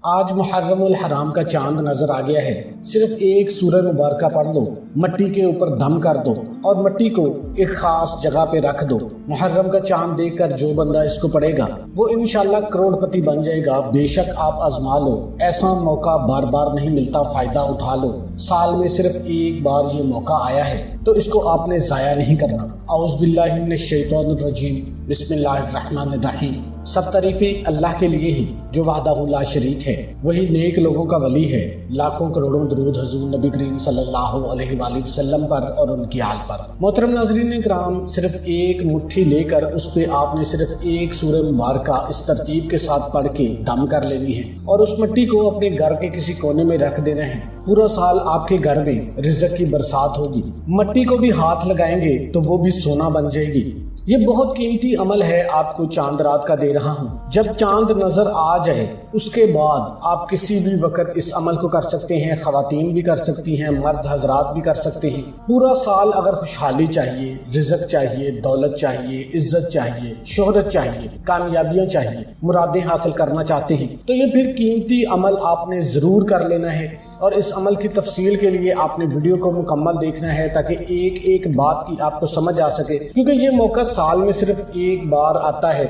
آج محرم الحرام کا چاند نظر آ گیا ہے۔ صرف ایک سورہ مبارکہ پڑھ دو، مٹی کے اوپر دم کر دو اور مٹی کو ایک خاص جگہ پہ رکھ دو۔ محرم کا چاند دیکھ کر جو بندہ اس کو پڑھے گا وہ انشاءاللہ کروڑ پتی بن جائے گا۔ بے شک آپ آزما لو، ایسا موقع بار بار نہیں ملتا، فائدہ اٹھا لو۔ سال میں صرف ایک بار یہ موقع آیا ہے تو اس کو آپ نے ضائع نہیں کرنا۔ اعوذ باللہ من الشیطان الرجیم، بسم اللہ الرحمن الرحیم۔ سب تعریفیں اللہ کے لیے ہیں جو وحدہ لا شریک ہے، وہی نیک لوگوں کا ولی ہے۔ لاکھوں کروڑوں درود حضور نبی کریم صلی اللہ علیہ وآلہ وسلم پر اور ان کی آل پر۔ محترم ناظرین کرام، صرف ایک مٹھی لے کر اس پہ آپ نے صرف ایک سورہ مبارکہ اس ترتیب کے ساتھ پڑھ کے دم کر لینی ہے اور اس مٹی کو اپنے گھر کے کسی کونے میں رکھ دینا ہے۔ پورا سال آپ کے گھر میں رزق کی برسات ہوگی۔ مٹی کو بھی ہاتھ لگائیں گے تو وہ بھی سونا بن جائے گی۔ یہ بہت قیمتی عمل ہے، آپ کو چاند رات کا دے رہا ہوں۔ جب چاند نظر آ جائے اس کے بعد آپ کسی بھی وقت اس عمل کو کر سکتے ہیں۔ خواتین بھی کر سکتی ہیں، مرد حضرات بھی کر سکتے ہیں۔ پورا سال اگر خوشحالی چاہیے، رزق چاہیے، دولت چاہیے، عزت چاہیے، شہرت چاہیے، کامیابیاں چاہیے، مرادیں حاصل کرنا چاہتے ہیں تو یہ پھر قیمتی عمل آپ نے ضرور کر لینا ہے۔ اور اس عمل کی تفصیل کے لیے آپ نے ویڈیو کو مکمل دیکھنا ہے تاکہ ایک ایک بات کی آپ کو سمجھ آ سکے، کیونکہ یہ موقع سال میں صرف ایک بار آتا ہے،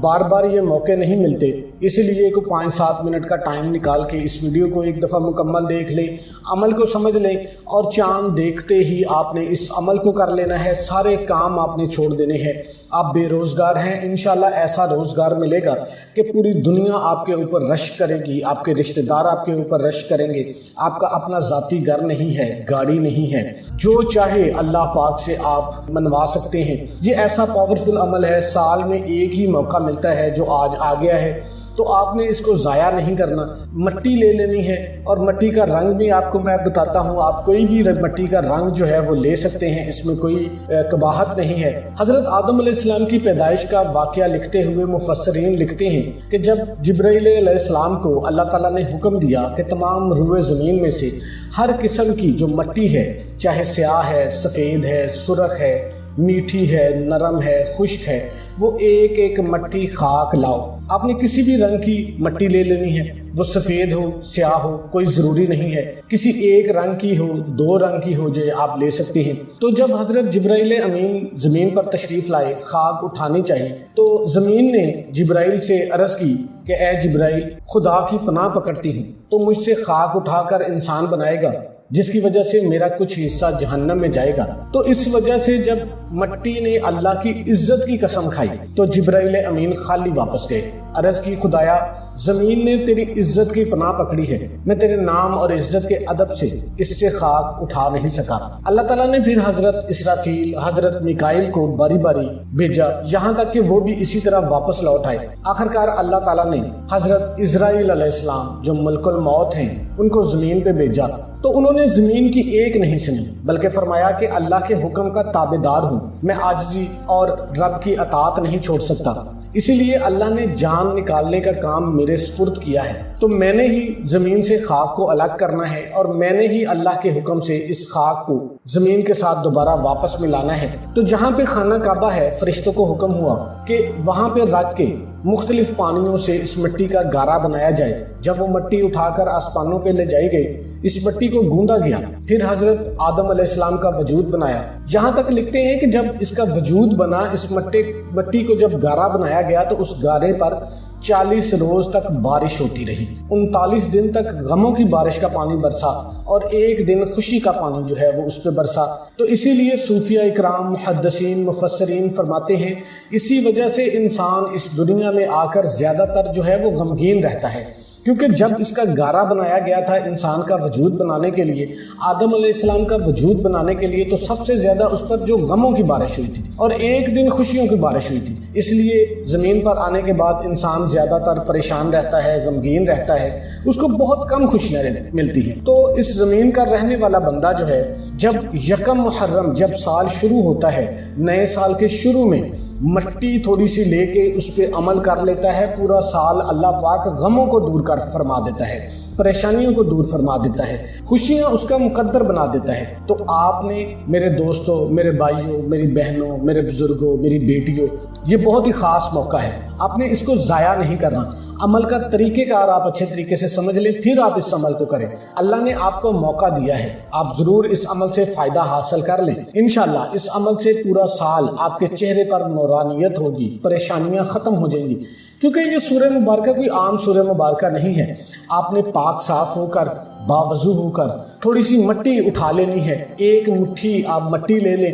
بار بار یہ موقع نہیں ملتے۔ اسی لیے کوئی 5-7 منٹ کا ٹائم نکال کے اس ویڈیو کو ایک دفعہ مکمل دیکھ لیں، عمل کو سمجھ لیں اور چاند دیکھتے ہی آپ نے اس عمل کو کر لینا ہے۔ سارے کام آپ نے چھوڑ دینے ہیں۔ آپ بے روزگار ہیں، انشاءاللہ ایسا روزگار ملے گا کہ پوری دنیا آپ کے اوپر رش کرے گی، آپ کے رشتہ دار آپ کے اوپر رش کریں گے۔ آپ کا اپنا ذاتی گھر نہیں ہے، گاڑی نہیں ہے، جو چاہے اللہ پاک سے آپ منوا سکتے ہیں۔ یہ ایسا پاورفل عمل ہے، سال میں ایک ہی موقع ملتا ہے جو آج آ گیا ہے، تو آپ نے اس کو ضائع نہیں کرنا۔ مٹی لے لینی ہے اور مٹی کا رنگ بھی آپ کو میں بتاتا ہوں۔ آپ کوئی بھی مٹی کا رنگ جو ہے وہ لے سکتے ہیں، اس میں کوئی قباحت نہیں ہے۔ حضرت آدم علیہ السلام کی پیدائش کا واقعہ لکھتے ہوئے مفسرین لکھتے ہیں کہ جب جبرائیل علیہ السلام کو اللہ تعالیٰ نے حکم دیا کہ تمام روئے زمین میں سے ہر قسم کی جو مٹی ہے، چاہے سیاہ ہے، سفید ہے، سرخ ہے، میٹھی ہے، نرم ہے، خشک ہے، وہ ایک ایک مٹی خاک لاؤ۔ آپ نے کسی بھی رنگ کی مٹی لے لینی ہے، وہ سفید ہو، سیاہ ہو، کوئی ضروری نہیں ہے، کسی ایک رنگ کی ہو، 2 رنگ کی ہو جائے، آپ لے سکتے ہیں۔ تو جب حضرت جبرائیل امین زمین پر تشریف لائے، خاک اٹھانی چاہیے، تو زمین نے جبرائیل سے عرض کی کہ اے جبرائیل، خدا کی پناہ پکڑتی ہوں، تو مجھ سے خاک اٹھا کر انسان بنائے گا جس کی وجہ سے میرا کچھ حصہ جہنم میں جائے گا۔ تو اس وجہ سے جب مٹی نے اللہ کی عزت کی قسم کھائی تو جبرائیل امین خالی واپس گئے۔ عرض کی خدایا، زمین نے تیری عزت کی پناہ پکڑی ہے، میں تیرے نام اور عزت کے ادب سے اس سے خاک اٹھا نہیں سکا۔ اللہ تعالیٰ نے پھر حضرت اسرافیل، حضرت میکائیل کو باری باری بھیجا، یہاں تک کہ وہ بھی اسی طرح واپس لوٹ آئے۔ آخرکار اللہ تعالیٰ نے حضرت اسرائیل علیہ السلام جو ملک الموت ہیں ان کو زمین پہ بھیجا، تو انہوں نے زمین کی ایک نہیں سنی، بلکہ فرمایا کہ اللہ کے حکم کا تابعدار ہوں، میں عاجزی اور رب کی اطاعت نہیں چھوڑ سکتا، اسی لیے اللہ نے جان نکالنے کا کام میرے سپرد کیا ہے، تو میں نے ہی زمین سے خاک کو الگ کرنا ہے اور میں نے ہی اللہ کے حکم سے اس خاک کو زمین کے ساتھ دوبارہ واپس ملانا ہے۔ تو جہاں پہ خانہ کعبہ ہے، فرشتوں کو حکم ہوا کہ وہاں پہ رکھ کے مختلف پانیوں سے اس مٹی کا گارا بنایا جائے۔ جب وہ مٹی اٹھا کر آسمانوں پہ لے جائی گئی، اس مٹی کو گوندا گیا، پھر حضرت آدم علیہ السلام کا وجود بنایا۔ یہاں تک لکھتے ہیں کہ جب اس کا وجود بنا، اس مٹی کو جب گارا بنایا گیا تو اس گارے پر 40 روز تک بارش ہوتی رہی، 39 دن تک غموں کی بارش کا پانی برسا اور 1 دن خوشی کا پانی جو ہے وہ اس پہ برسا۔ تو اسی لیے صوفیہ اکرام، محدثین، مفسرین فرماتے ہیں اسی وجہ سے انسان اس دنیا میں آ کر زیادہ تر جو ہے وہ غمگین رہتا ہے، کیونکہ جب اس کا گارا بنایا گیا تھا انسان کا وجود بنانے کے لیے، آدم علیہ السلام کا وجود بنانے کے لیے، تو سب سے زیادہ اس پر جو غموں کی بارش ہوئی تھی اور 1 دن خوشیوں کی بارش ہوئی تھی۔ اس لیے زمین پر آنے کے بعد انسان زیادہ تر پریشان رہتا ہے، غمگین رہتا ہے، اس کو بہت کم خوشیاں ملتی ہیں۔ تو اس زمین کا رہنے والا بندہ جو ہے، جب یکم محرم، جب سال شروع ہوتا ہے، نئے سال کے شروع میں مٹی تھوڑی سی لے کے اس پہ عمل کر لیتا ہے، پورا سال اللہ پاک غموں کو دور کر فرما دیتا ہے۔ پریشانیوں کو دور فرما دیتا ہے، خوشیاں اس کا مقدر بنا دیتا ہے۔ تو آپ نے میرے دوستوں، میرے بھائیوں، میری بہنوں، میرے بزرگوں، میری بیٹیوں، یہ بہت ہی خاص موقع ہے، آپ نے اس کو ضائع نہیں کرنا۔ عمل کا طریقہ کار آپ اچھے طریقے سے سمجھ لیں، پھر آپ اس عمل کو کریں۔ اللہ نے آپ کو موقع دیا ہے، آپ ضرور اس عمل سے فائدہ حاصل کر لیں۔ انشاءاللہ اس عمل سے پورا سال آپ کے چہرے پر نورانیت ہوگی، پریشانیاں ختم ہو جائیں گی، کیونکہ یہ سورہ مبارکہ کوئی عام سورہ مبارکہ نہیں ہے۔ آپ نے پاک صاف ہو کر، باوضو ہو کر تھوڑی سی مٹی اٹھا لینی ہے، ایک مٹھی آپ مٹی لے لیں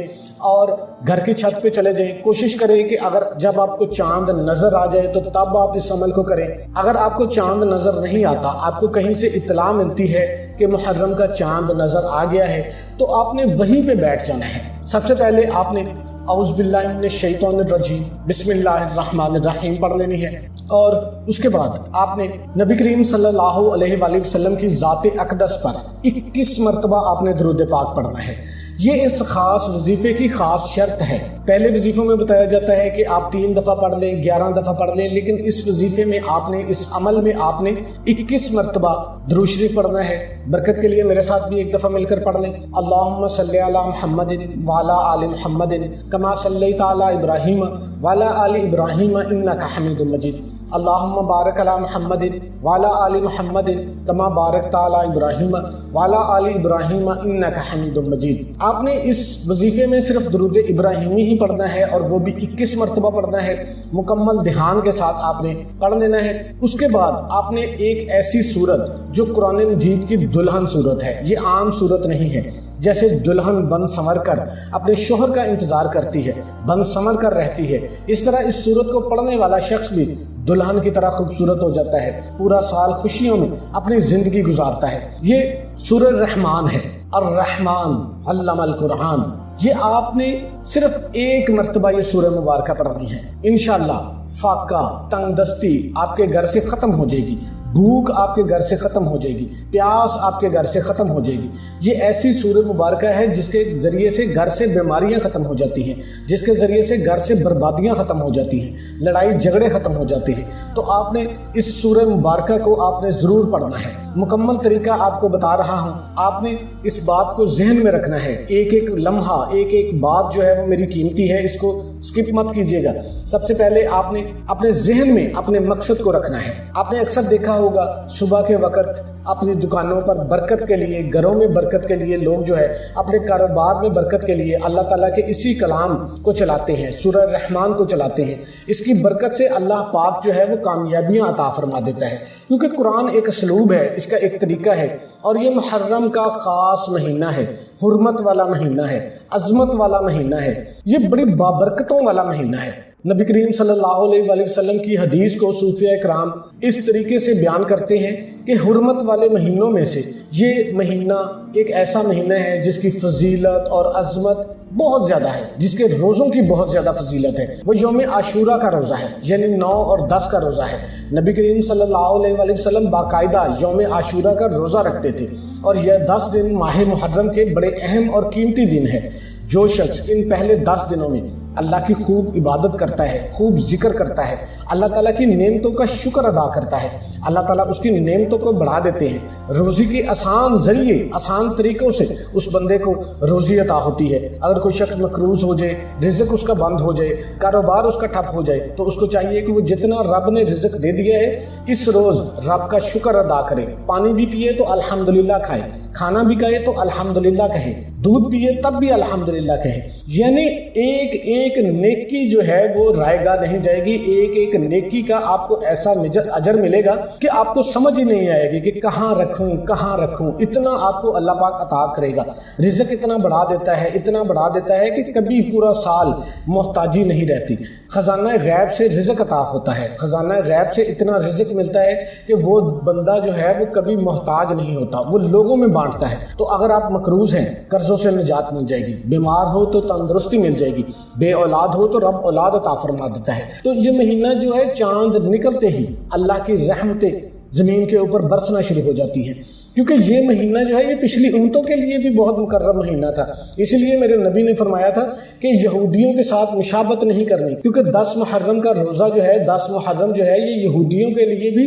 اور گھر کی چھت پہ چلے جائیں۔ کوشش کریں کہ اگر جب آپ کو چاند نظر آ جائے تو تب آپ اس عمل کو کریں۔ اگر آپ کو چاند نظر نہیں آتا، آپ کو کہیں سے اطلاع ملتی ہے کہ محرم کا چاند نظر آ گیا ہے، تو آپ نے وہیں پہ بیٹھ جانا ہے۔ سب سے پہلے آپ نے اعوذ باللہ من الشیطان الرجیم بسم اللہ الرحمن الرحیم پڑھ لینی ہے، اور اس کے بعد آپ نے نبی کریم صلی اللہ علیہ وآلہ وسلم کی ذات اقدس پر 21 مرتبہ آپ نے درود پاک پڑھنا ہے۔ یہ اس خاص وظیفے کی خاص شرط ہے۔ پہلے وظیفوں میں بتایا جاتا ہے کہ آپ 3 دفعہ پڑھ لیں، 11 دفعہ پڑھ لیں، لیکن اس وظیفے میں آپ نے، اس عمل میں آپ نے 21 مرتبہ درود شریف پڑھنا ہے۔ برکت کے لیے میرے ساتھ بھی ایک دفعہ مل کر پڑھ لیں۔ اللہم صلی علی محمد وعلی آل محمد کما صلیت علی ابراہیم وعلی آل ابراہیم انک حمید مجید۔ اللہم بارک علی محمد وعلی آل محمد کما بارکت علی ابراہیم وعلی آل ابراہیم انک حمید مجید۔ آپ نے اس وظیفے میں صرف درود ابراہیمی ہی پڑھنا ہے، اور وہ بھی 21 مرتبہ پڑھنا ہے۔ مکمل دھیان کے ساتھ آپ نے پڑھ لینا ہے۔ اس کے بعد آپ نے ایک ایسی سورت جو قرآن مجید کی دلہن سورت ہے، یہ عام سورت نہیں ہے، جیسے دلہن بن سنور کر اپنے شوہر کا انتظار کرتی ہے، بن سنور کر رہتی ہے، اس طرح اس سورت کو پڑھنے والا شخص بھی دلہن کی طرح خوبصورت ہو جاتا ہے، پورا سال خوشیوں میں اپنی زندگی گزارتا ہے۔ یہ سورہ الرحمن ہے، الرحمن علم القرآن۔ یہ آپ نے صرف ایک مرتبہ یہ سورہ مبارکہ پڑھنی ہے۔ انشاءاللہ فاقہ، تنگ دستی آپ کے گھر سے ختم ہو جائے گی، بھوک آپ کے گھر سے ختم ہو جائے گی، پیاس آپ کے گھر سے ختم ہو جائے گی۔ یہ ایسی سورہ مبارکہ ہے جس کے ذریعے سے گھر سے بیماریاں ختم ہو جاتی ہیں، جس کے ذریعے سے گھر سے بربادیاں ختم ہو جاتی ہیں، لڑائی جھگڑے ختم ہو جاتے ہیں۔ تو آپ نے اس سورہ مبارکہ کو آپ نے ضرور پڑھنا ہے۔ مکمل طریقہ آپ کو بتا رہا ہوں، آپ نے اس بات کو ذہن میں رکھنا ہے۔ ایک ایک لمحہ، ایک ایک بات جو ہے وہ میری قیمتی ہے، اس کو سکپ مت کیجیے گا۔ سب سے پہلے آپ نے اپنے ذہن میں اپنے مقصد کو رکھنا ہے۔ آپ نے اکثر دیکھا ہوگا صبح کے وقت اپنی دکانوں پر برکت کے لیے، گھروں میں برکت کے لیے لوگ جو ہے اپنے کاروبار میں برکت کے لیے اللہ تعالیٰ کے اسی کلام کو چلاتے ہیں، سورہ الرحمن کو چلاتے ہیں۔ اس کی برکت سے اللہ پاک جو ہے وہ کامیابیاں عطا فرما دیتا ہے، کیونکہ قرآن ایک اسلوب ہے، اس کا ایک طریقہ ہے، اور یہ محرم کا خاص مہینہ ہے، حرمت والا مہینہ ہے، عظمت والا مہینہ ہے، یہ بڑی بابرکتوں والا مہینہ ہے۔ نبی کریم صلی اللہ علیہ وآلہ وسلم کی حدیث کو صوفیہ کرام اس طریقے سے بیان کرتے ہیں کہ حرمت والے مہینوں میں سے یہ مہینہ ایک ایسا مہینہ ہے جس کی فضیلت اور عظمت بہت زیادہ ہے، جس کے روزوں کی بہت زیادہ فضیلت ہے۔ وہ یوم عاشورہ کا روزہ ہے، یعنی 9 اور 10 کا روزہ ہے۔ نبی کریم صلی اللہ علیہ وآلہ وسلم باقاعدہ یوم عاشورہ کا روزہ رکھتے تھے، اور یہ 10 دن ماہ محرم کے بڑے اہم اور قیمتی دن ہے۔ جو شخص ان پہلے 10 دنوں میں اللہ کی خوب عبادت کرتا ہے، خوب ذکر کرتا ہے، اللہ تعالیٰ کی نعمتوں کا شکر ادا کرتا ہے، اللہ تعالیٰ اس کی نعمتوں کو بڑھا دیتے ہیں۔ روزی کے آسان ذریعے، آسان طریقوں سے اس بندے کو روزی عطا ہوتی ہے۔ اگر کوئی شخص مقروض ہو جائے، رزق اس کا بند ہو جائے، کاروبار اس کا ٹھپ ہو جائے، تو اس کو چاہیے کہ وہ جتنا رب نے رزق دے دیا ہے اس روز رب کا شکر ادا کرے۔ پانی بھی پیے تو الحمدللہ کھائے، کھانا بھی کھائے تو الحمدللہ کہے، دودھ پیے تب بھی الحمدللہ کہے۔ یعنی ایک ایک نیکی جو ہے وہ رائے گاہ نہیں جائے گی، ایک ایک نیکی کا آپ کو ایسا اجر ملے گا کہ آپ کو سمجھ ہی نہیں آئے گی کہ کہاں رکھوں کہاں رکھوں۔ اتنا آپ کو اللہ پاک عطا کرے گا، رزق اتنا بڑھا دیتا ہے، اتنا بڑھا دیتا ہے کہ کبھی پورا سال محتاجی نہیں رہتی۔ خزانہ غیب سے رزق عطا ہوتا ہے، خزانہ غیب سے اتنا رزق ملتا ہے کہ وہ بندہ جو ہے وہ کبھی محتاج نہیں ہوتا، وہ لوگوں میں بانٹتا ہے۔ تو اگر آپ مقروض ہیں، قرضوں سے نجات مل جائے گی، بیمار ہو تو تندرستی مل جائے گی، بے اولاد ہو تو رب اولاد عطا فرما دیتا ہے۔ تو یہ مہینہ جو ہے چاند نکلتے ہی اللہ کی رحمتیں زمین کے اوپر برسنا شروع ہو جاتی ہیں، کیونکہ یہ مہینہ جو ہے یہ پچھلی امتوں کے لیے بھی بہت مکرم مہینہ تھا۔ اس لیے میرے نبی نے فرمایا تھا کہ یہودیوں کے ساتھ مشابہت نہیں کرنی، کیونکہ 10 محرم کا روزہ جو ہے، 10 محرم جو ہے یہ یہودیوں کے لیے بھی